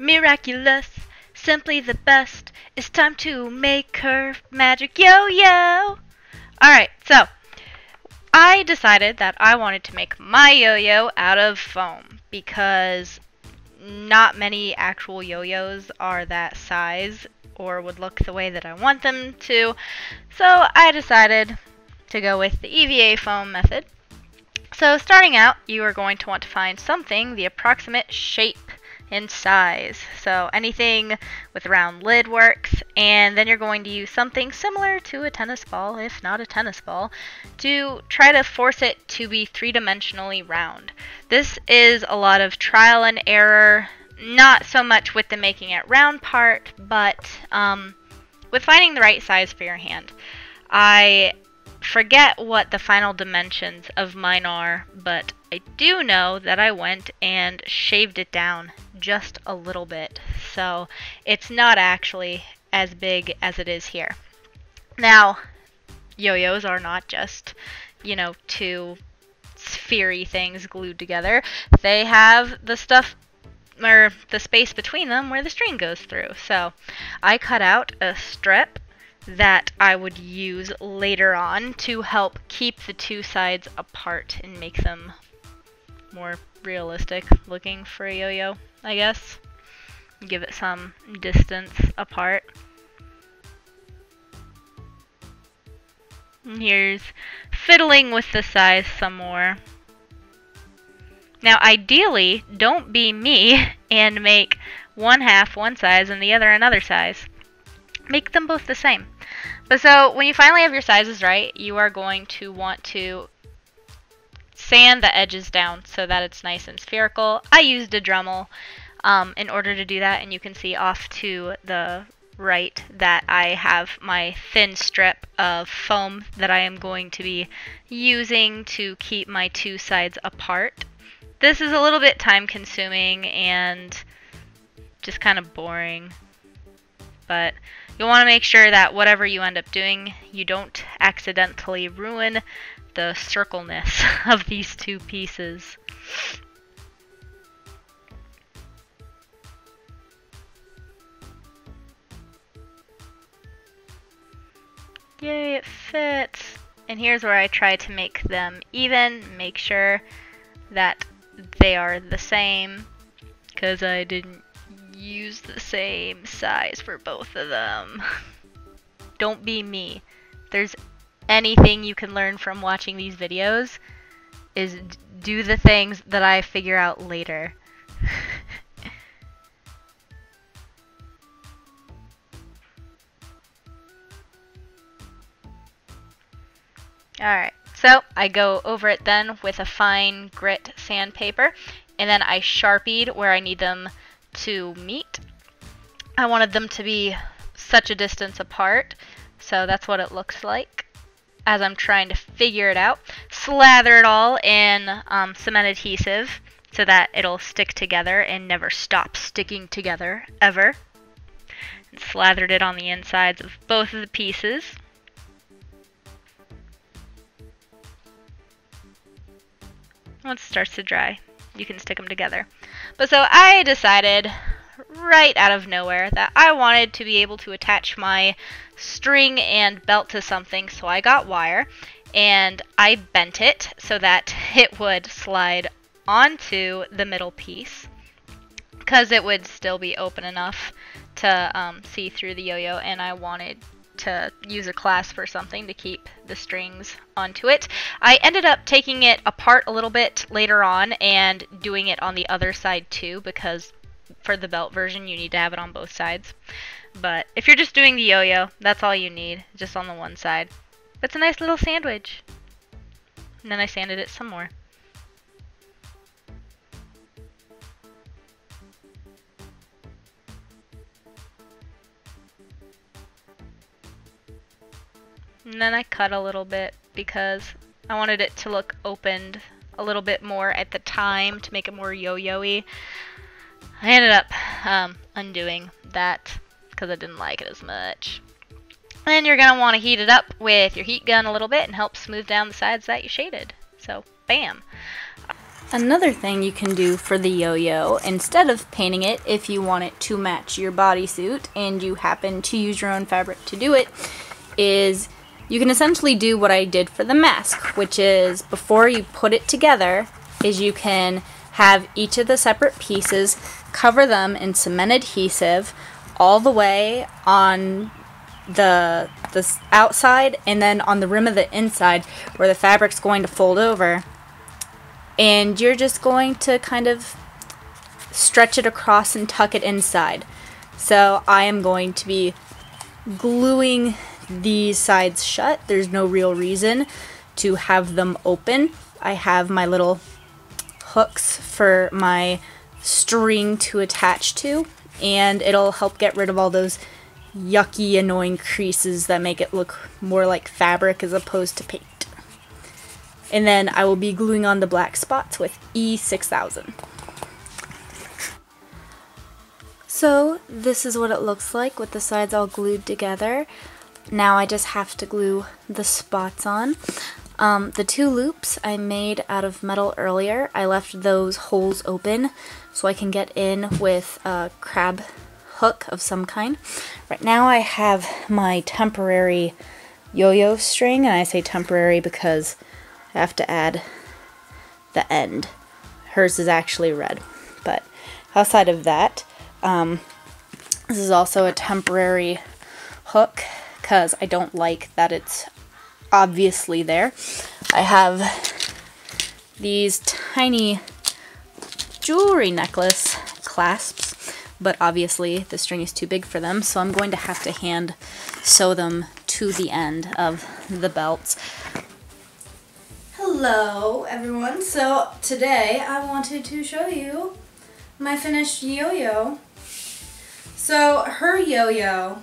Miraculous, simply the best. It's time to make her magic yo-yo. Alright, so I decided that I wanted to make my yo-yo out of foam because not many actual yo-yos are that size or would look the way that I want them to. So I decided to go with the EVA foam method. So starting out, you are going to want to find something the approximate shape and size. So anything with a round lid works, and then you're going to use something similar to a tennis ball, if not a tennis ball, to try to force it to be three-dimensionally round. This is a lot of trial and error, not so much with the making it round part, but with finding the right size for your hand. I forget what the final dimensions of mine are, but I do know that I went and shaved it down just a little bit, so it's not actually as big as it is here. Now, yo-yos are not just, you know, two sphere-y things glued together. They have the stuff, or the space between them where the string goes through. So I cut out a strip that I would use later on to help keep the two sides apart and make them more realistic looking for a yo-yo, I guess. Give it some distance apart. And here's fiddling with the size some more. Now ideally, don't be me and make one half one size and the other another size. Make them both the same. But so when you finally have your sizes right, you are going to want to sand the edges down so that it's nice and spherical. I used a Dremel in order to do that, and you can see off to the right that I have my thin strip of foam that I am going to be using to keep my two sides apart. This is a little bit time consuming and just kind of boring, but you'll want to make sure that whatever you end up doing, you don't accidentally ruin the circleness of these two pieces. Yay, it fits! And here's where I try to make them even, make sure that they are the same, because I didn't use the same size for both of them. Don't be me. If there's anything you can learn from watching these videos, is do the things that I figure out later. Alright, so I go over it then with a fine grit sandpaper, and then I sharpied where I need them to meet. I wanted them to be such a distance apart, so that's what it looks like as I'm trying to figure it out. Slather it all in cement adhesive so that it'll stick together and never stop sticking together, ever. And slathered it on the insides of both of the pieces. Once it starts to dry, you can stick them together. But so I decided right out of nowhere that I wanted to be able to attach my string and belt to something, so I got wire and I bent it so that it would slide onto the middle piece, because it would still be open enough to see through the yo-yo, and I wanted to use a clasp or something to keep the strings onto it. I ended up taking it apart a little bit later on and doing it on the other side too, because for the belt version you need to have it on both sides. But if you're just doing the yo-yo, that's all you need, just on the one side. It's a nice little sandwich. And then I sanded it some more. And then I cut a little bit because I wanted it to look opened a little bit more at the time to make it more yo-yo-y. I ended up undoing that because I didn't like it as much. Then you're going to want to heat it up with your heat gun a little bit and help smooth down the sides that you shaded. So, bam! Another thing you can do for the yo-yo, instead of painting it, if you want it to match your bodysuit and you happen to use your own fabric to do it, is you can essentially do what I did for the mask, which is before you put it together, is you can have each of the separate pieces, cover them in cement adhesive all the way on the outside and then on the rim of the inside where the fabric's going to fold over. And you're just going to kind of stretch it across and tuck it inside. So I am going to be gluing these sides shut. There's no real reason to have them open. I have my little hooks for my string to attach to, and it'll help get rid of all those yucky, annoying creases that make it look more like fabric as opposed to paint. And then I will be gluing on the black spots with E6000. So this is what it looks like with the sides all glued together. Now I just have to glue the spots on. The two loops I made out of metal earlier, I left those holes open so I can get in with a crab hook of some kind. Right now I have my temporary yo-yo string, and I say temporary because I have to add the end. Hers is actually red. But outside of that, this is also a temporary hook because I don't like that it's obviously there. I have these tiny jewelry necklace clasps, but obviously the string is too big for them, so I'm going to have to hand sew them to the end of the belts. Hello everyone, so today I wanted to show you my finished yo-yo. So her yo-yo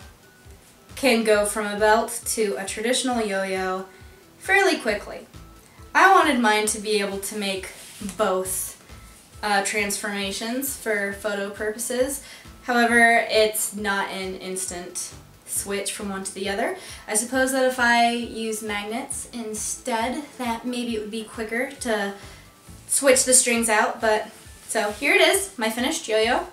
can go from a belt to a traditional yo-yo fairly quickly. I wanted mine to be able to make both transformations for photo purposes. However, it's not an instant switch from one to the other. I suppose that if I use magnets instead, that maybe it would be quicker to switch the strings out, but so here it is, my finished yo-yo.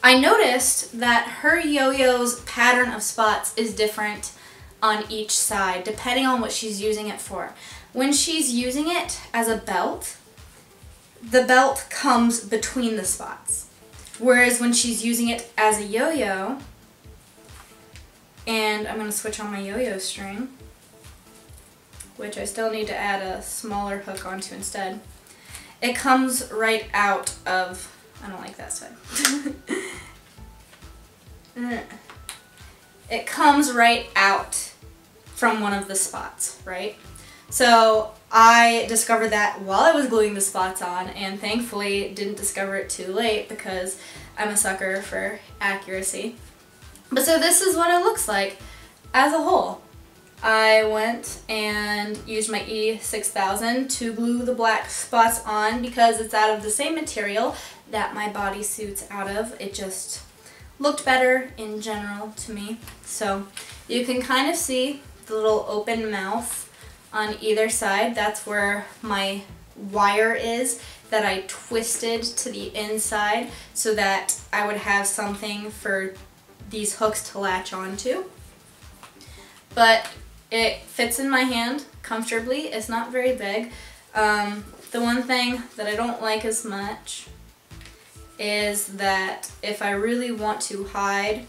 I noticed that her yo-yo's pattern of spots is different on each side depending on what she's using it for. When she's using it as a belt, the belt comes between the spots. Whereas when she's using it as a yo-yo, and I'm going to switch on my yo-yo string, which I still need to add a smaller hook onto instead. It comes right out of, I don't like that side. It comes right out from one of the spots, right? So I discovered that while I was gluing the spots on, and thankfully didn't discover it too late because I'm a sucker for accuracy. But so this is what it looks like as a whole. I went and used my E6000 to glue the black spots on because it's out of the same material that my bodysuit's out of. It just looked better in general to me. So you can kind of see the little open mouth on either side. That's where my wire is that I twisted to the inside so that I would have something for these hooks to latch onto. But it fits in my hand comfortably. It's not very big. The one thing that I don't like as much is that if I really want to hide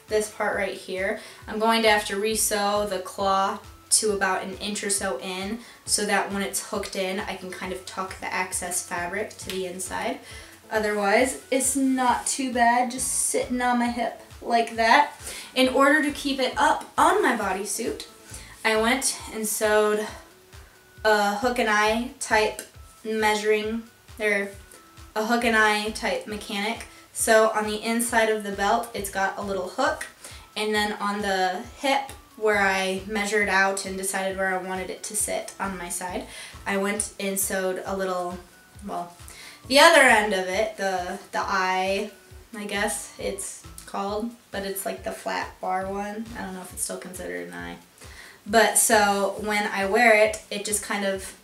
this part right here, I'm going to have to re-sew the claw to about an inch or so in so that when it's hooked in, I can kind of tuck the excess fabric to the inside. Otherwise, it's not too bad just sitting on my hip like that. In order to keep it up on my bodysuit, I went and sewed a hook and eye type measuring, or a hook and eye type mechanic. So on the inside of the belt, it's got a little hook, and then on the hip where I measured out and decided where I wanted it to sit on my side, I went and sewed a little, well, the other end of it, the eye, I guess it's called, but it's like the flat bar one. I don't know if it's still considered an eye. But so when I wear it, it just kind of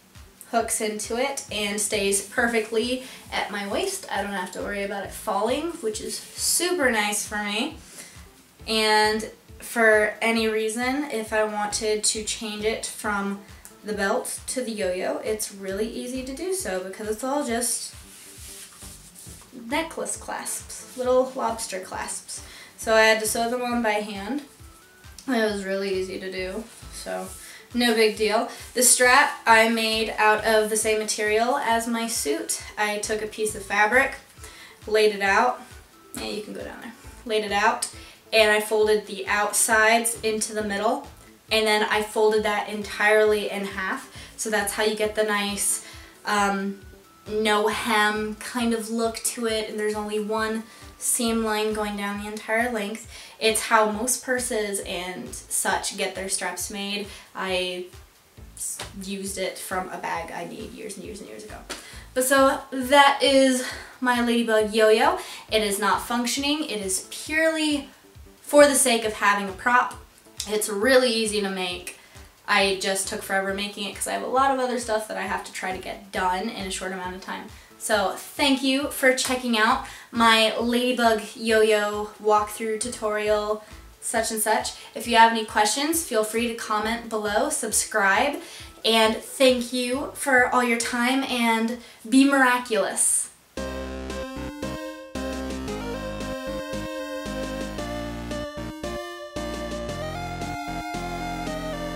hooks into it and stays perfectly at my waist. I don't have to worry about it falling, which is super nice for me. And for any reason, if I wanted to change it from the belt to the yo-yo, it's really easy to do so because it's all just necklace clasps, little lobster clasps. So I had to sew them on by hand. It was really easy to do, so no big deal. The strap I made out of the same material as my suit. I took a piece of fabric, laid it out, yeah, you can go down there, laid it out, and I folded the outsides into the middle, and then I folded that entirely in half. So that's how you get the nice no hem kind of look to it, and there's only one seam line going down the entire length. It's how most purses and such get their straps made. I used it from a bag I made years and years and years ago. But so that is my Ladybug Yo-Yo. It is not functioning. It is purely for the sake of having a prop. It's really easy to make. I just took forever making it because I have a lot of other stuff that I have to try to get done in a short amount of time. So thank you for checking out my Ladybug Yo-Yo walkthrough tutorial, such and such. If you have any questions, feel free to comment below, subscribe, and thank you for all your time, and be miraculous.